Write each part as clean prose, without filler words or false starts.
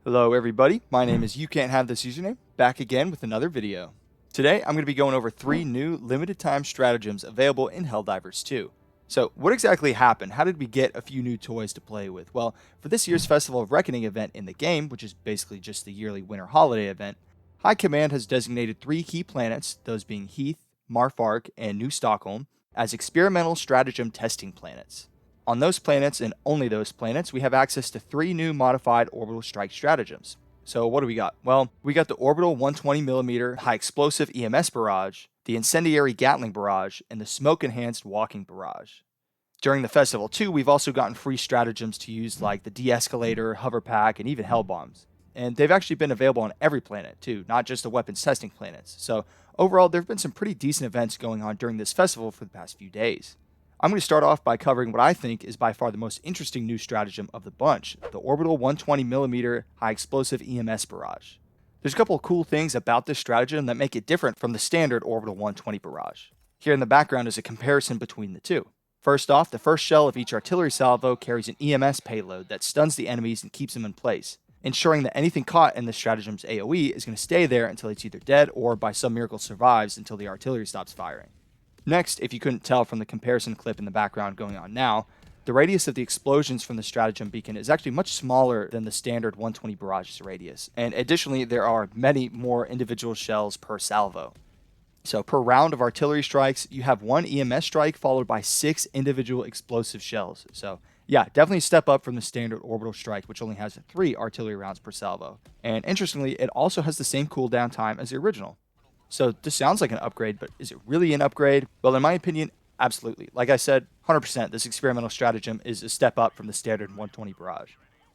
Hello everybody, my name is You Can't Have This Username, back again with another video. Today I'm going to be going over 3 new limited time stratagems available in Helldivers 2. So what exactly happened? How did we get a few new toys to play with? Well, for this year's Festival of Reckoning event in the game, which is basically just the yearly winter holiday event, High Command has designated 3 key planets, those being Heath, Marfark, and New Stockholm, as experimental stratagem testing planets. On those planets, and only those planets, we have access to 3 new modified orbital strike stratagems. So what do we got? Well, we got the Orbital 120mm high explosive EMS Barrage, the Incendiary Gatling Barrage, and the Smoke-Enhanced Walking Barrage. During the festival too, we've also gotten free stratagems to use like the De-Escalator, Hover Pack, and even Hell Bombs. And they've actually been available on every planet too, not just the weapons testing planets. So overall, there have been some pretty decent events going on during this festival for the past few days. I'm going to start off by covering what I think is by far the most interesting new stratagem of the bunch, the Orbital 120mm high explosive EMS Barrage. There's a couple of cool things about this stratagem that make it different from the standard Orbital 120 Barrage. Here in the background is a comparison between the two. First off, the first shell of each artillery salvo carries an EMS payload that stuns the enemies and keeps them in place, ensuring that anything caught in the stratagem's AoE is going to stay there until it's either dead or by some miracle survives until the artillery stops firing. Next, if you couldn't tell from the comparison clip in the background going on now, the radius of the explosions from the stratagem beacon is actually much smaller than the standard 120 Barrage's radius, and additionally there are many more individual shells per salvo. So per round of artillery strikes, you have 1 EMS strike followed by 6 individual explosive shells. So yeah, definitely a step up from the standard orbital strike, which only has 3 artillery rounds per salvo. And interestingly, it also has the same cooldown time as the original. So this sounds like an upgrade, but is it really an upgrade? Well, in my opinion, absolutely. Like I said, 100%, this experimental stratagem is a step up from the standard 120 Barrage.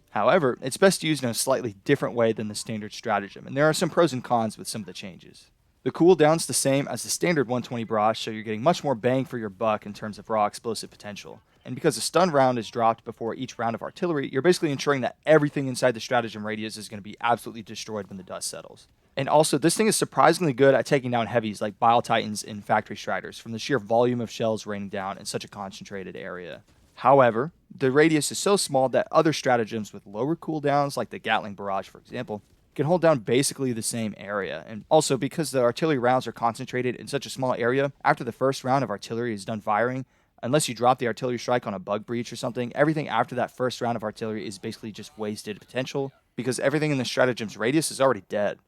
However, it's best used in a slightly different way than the standard stratagem, and there are some pros and cons with some of the changes. The cooldown's the same as the standard 120 Barrage, so you're getting much more bang for your buck in terms of raw explosive potential. And because a stun round is dropped before each round of artillery, you're basically ensuring that everything inside the stratagem radius is going to be absolutely destroyed when the dust settles. And also, this thing is surprisingly good at taking down heavies like Bile Titans and Factory Striders from the sheer volume of shells raining down in such a concentrated area. However, the radius is so small that other stratagems with lower cooldowns, like the Gatling Barrage for example, can hold down basically the same area. And also, because the artillery rounds are concentrated in such a small area, after the first round of artillery is done firing, unless you drop the artillery strike on a bug breach or something, everything after that first round of artillery is basically just wasted potential, because everything in the stratagem's radius is already dead.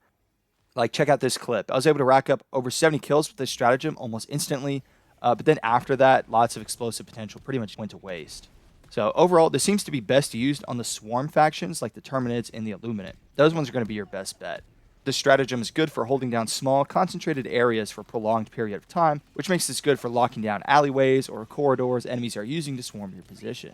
Like, check out this clip. I was able to rack up over 70 kills with this stratagem almost instantly, but then after that, lots of explosive potential pretty much went to waste. So overall, this seems to be best used on the swarm factions like the Terminids and the Illuminate. Those ones are going to be your best bet. This stratagem is good for holding down small, concentrated areas for a prolonged period of time, which makes this good for locking down alleyways or corridors enemies are using to swarm your position.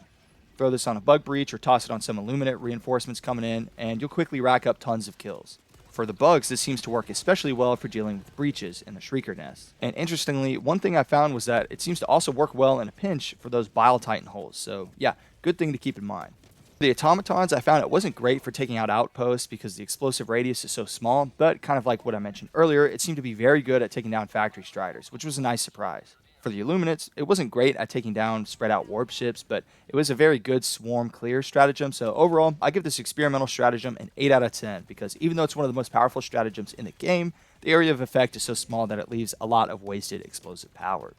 Throw this on a bug breach or toss it on some Illuminate reinforcements coming in, and you'll quickly rack up tons of kills. For the bugs, this seems to work especially well for dealing with breaches in the Shrieker Nest. And interestingly, one thing I found was that it seems to also work well in a pinch for those Bile Titan holes, so yeah, good thing to keep in mind. The automatons, I found it wasn't great for taking out outposts because the explosive radius is so small, but kind of like what I mentioned earlier, it seemed to be very good at taking down Factory Striders, which was a nice surprise. For the Illuminates, it wasn't great at taking down spread out warp ships, but it was a very good swarm clear stratagem, so overall, I give this experimental stratagem an 8 out of 10, because even though it's one of the most powerful stratagems in the game, the area of effect is so small that it leaves a lot of wasted explosive power.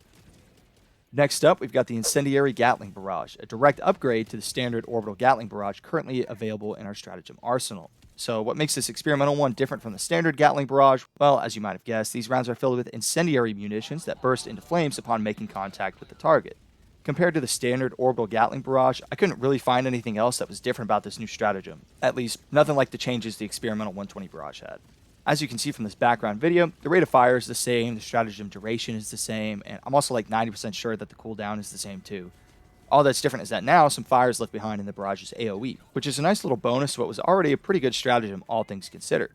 Next up, we've got the Incendiary Gatling Barrage, a direct upgrade to the standard Orbital Gatling Barrage currently available in our stratagem arsenal. So what makes this experimental one different from the standard Gatling Barrage? Well, as you might have guessed, these rounds are filled with incendiary munitions that burst into flames upon making contact with the target. Compared to the standard Orbital Gatling Barrage, I couldn't really find anything else that was different about this new stratagem. At least, nothing like the changes the experimental 120 Barrage had. As you can see from this background video, the rate of fire is the same, the stratagem duration is the same, and I'm also like 90% sure that the cooldown is the same too. All that's different is that now some fire is left behind in the barrage's AoE, which is a nice little bonus to what was already a pretty good stratagem, all things considered.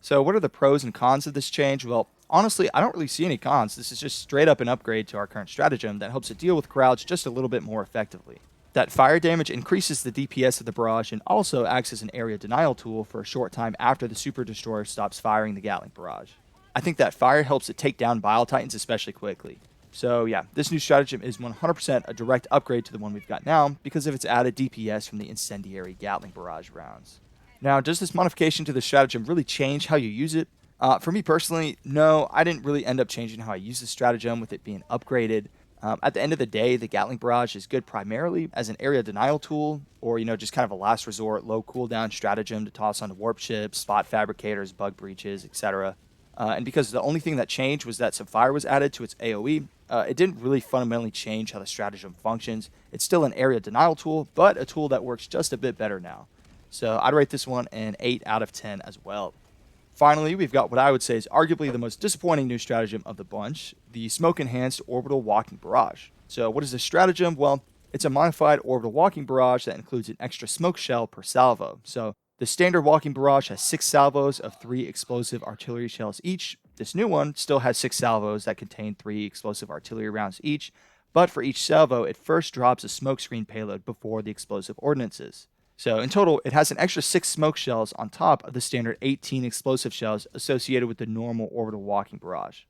So what are the pros and cons of this change? Well, honestly, I don't really see any cons. This is just straight up an upgrade to our current stratagem that helps it deal with crowds just a little bit more effectively. That fire damage increases the DPS of the barrage and also acts as an area denial tool for a short time after the Super Destroyer stops firing the Gatling Barrage. I think that fire helps it take down Bile Titans especially quickly. So yeah, this new stratagem is 100% a direct upgrade to the one we've got now because of its added DPS from the Incendiary Gatling Barrage rounds. Now, does this modification to the stratagem really change how you use it? For me personally, no, I didn't really end up changing how I use the stratagem with it being upgraded. At the end of the day, the Gatling Barrage is good primarily as an area denial tool, or just kind of a last resort, low cooldown stratagem to toss onto warp ships, spot fabricators, bug breaches, etc. And because the only thing that changed was that some fire was added to its AoE, it didn't really fundamentally change how the stratagem functions. It's still an area denial tool, but a tool that works just a bit better now. So I'd rate this one an 8 out of 10 as well. Finally, we've got what I would say is arguably the most disappointing new stratagem of the bunch, the Smoke-Enhanced Orbital Walking Barrage. So what is this stratagem? Well, it's a modified orbital walking barrage that includes an extra smoke shell per salvo. So the standard walking barrage has 6 salvos of 3 explosive artillery shells each. This new one still has 6 salvos that contain 3 explosive artillery rounds each, but for each salvo, it first drops a smokescreen payload before the explosive ordnances. So in total, it has an extra 6 smoke shells on top of the standard 18 explosive shells associated with the normal orbital walking barrage.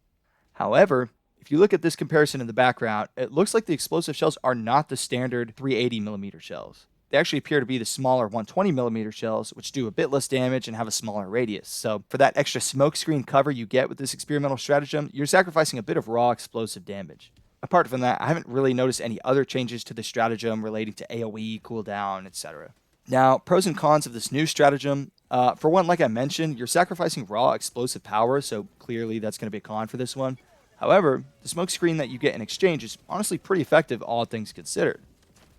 However, if you look at this comparison in the background, it looks like the explosive shells are not the standard 380mm shells. They actually appear to be the smaller 120mm shells, which do a bit less damage and have a smaller radius. So for that extra smokescreen cover you get with this experimental stratagem, you're sacrificing a bit of raw explosive damage. Apart from that, I haven't really noticed any other changes to the stratagem relating to AoE, cooldown, etc. Now, pros and cons of this new stratagem. For one, like I mentioned, you're sacrificing raw explosive power, so clearly that's going to be a con for this one. However, the smoke screen that you get in exchange is honestly pretty effective, all things considered.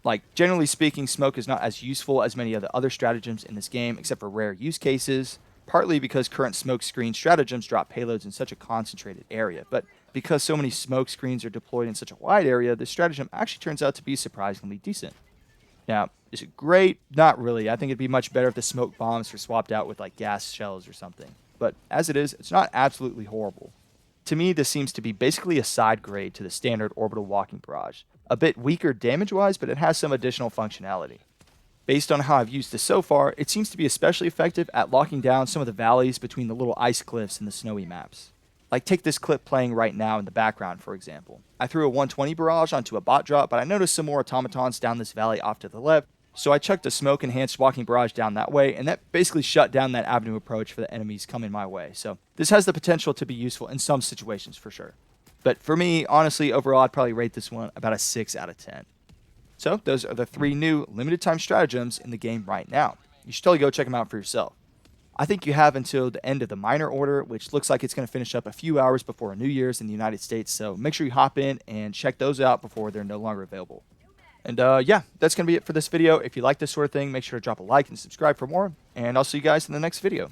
Like, generally speaking, smoke is not as useful as many of the other stratagems in this game, except for rare use cases, partly because current smoke screen stratagems drop payloads in such a concentrated area. But because so many smoke screens are deployed in such a wide area, this stratagem actually turns out to be surprisingly decent. Now, is it great? Not really. I think it'd be much better if the smoke bombs were swapped out with like gas shells or something. But as it is, it's not absolutely horrible. To me, this seems to be basically a side grade to the standard orbital walking barrage. A bit weaker damage-wise, but it has some additional functionality. Based on how I've used this so far, it seems to be especially effective at locking down some of the valleys between the little ice cliffs and the snowy maps. Like, take this clip playing right now in the background, for example. I threw a 120 barrage onto a bot drop, but I noticed some more automatons down this valley off to the left, so I chucked a smoke-enhanced walking barrage down that way, and that basically shut down that avenue approach for the enemies coming my way. So this has the potential to be useful in some situations for sure. But for me, honestly, overall, I'd probably rate this one about a 6 out of 10. So those are the 3 new limited time stratagems in the game right now. You should totally go check them out for yourself. I think you have until the end of the minor order, which looks like it's going to finish up a few hours before New Year's in the United States. So make sure you hop in and check those out before they're no longer available. And yeah, that's going to be it for this video. If you like this sort of thing, make sure to drop a like and subscribe for more. And I'll see you guys in the next video.